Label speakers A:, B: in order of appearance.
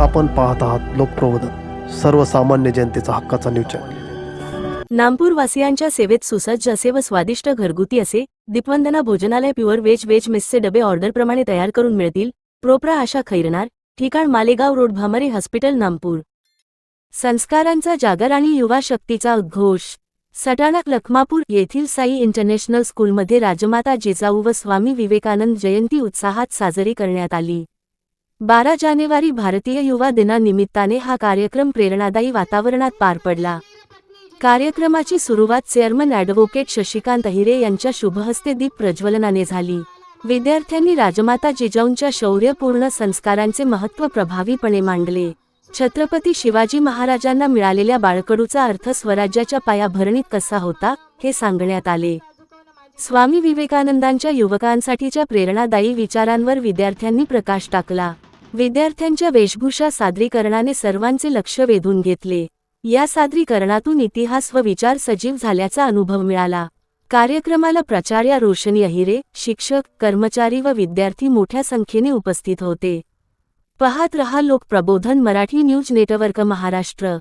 A: आपण पाहत आहात लोकप्रबोधन, सर्वसामान्य जनतेचा हक्काचा न्यूज चॅनल.
B: नामपूर वासियांच्या सेवेत सुसज्ज असे व स्वादिष्ट घरगुती असे दीपवंदना भोजनालय प्युअर वेज मेसचे डबे ऑर्डरप्रमाणे तयार करून मिळतील. प्रोप्रा आशा खैरनार, ठिकाण मालेगाव रोड, भामरे हॉस्पिटल, नामपूर. संस्कारांचा जागर आणि युवा शक्तीचा उद्घोष. सटाणा लखमापूर येथील साई इंटरनॅशनल स्कूलमध्ये राजमाता जिजाऊ व स्वामी विवेकानंद जयंती उत्साहात साजरी करण्यात आली. 12 जानेवारी भारतीय युवा दिनानिमित्ताने हा कार्यक्रम प्रेरणादायी वातावरणात पार पडला. कार्यक्रमाची सुरुवात चेअरमन ॲडव्होकेट शशिकांत अहिरे यांच्या शुभहस्ते दीप प्रज्वलनाने झाली. विद्यार्थ्यांनी राजमाता जिजाऊंच्या शौर्यपूर्ण संस्कारांचे महत्त्व प्रभावीपणे मांडले. छत्रपती शिवाजी महाराजांना मिळालेल्या बाळकडूचा अर्थ स्वराज्याच्या पायाभरणीत कसा होता हे सांगण्यात आले. स्वामी विवेकानंदांच्या युवकांसाठीच्या प्रेरणादायी विचारांवर विद्यार्थ्यांनी प्रकाश टाकला. विद्यार्थ्यांच्या वेशभूषा सादरीकरणाने सर्वांचे लक्ष वेधून घेतले. या सादरीकरणातून इतिहास व विचार सजीव झाल्याचा अनुभव मिळाला. कार्यक्रमाला प्राचार्या रोशनी अहिरे, शिक्षक, कर्मचारी व विद्यार्थी मोठ्या संख्येने उपस्थित होते. पाहत रहा लोकप्रबोधन मराठी न्यूज नेटवर्क महाराष्ट्र.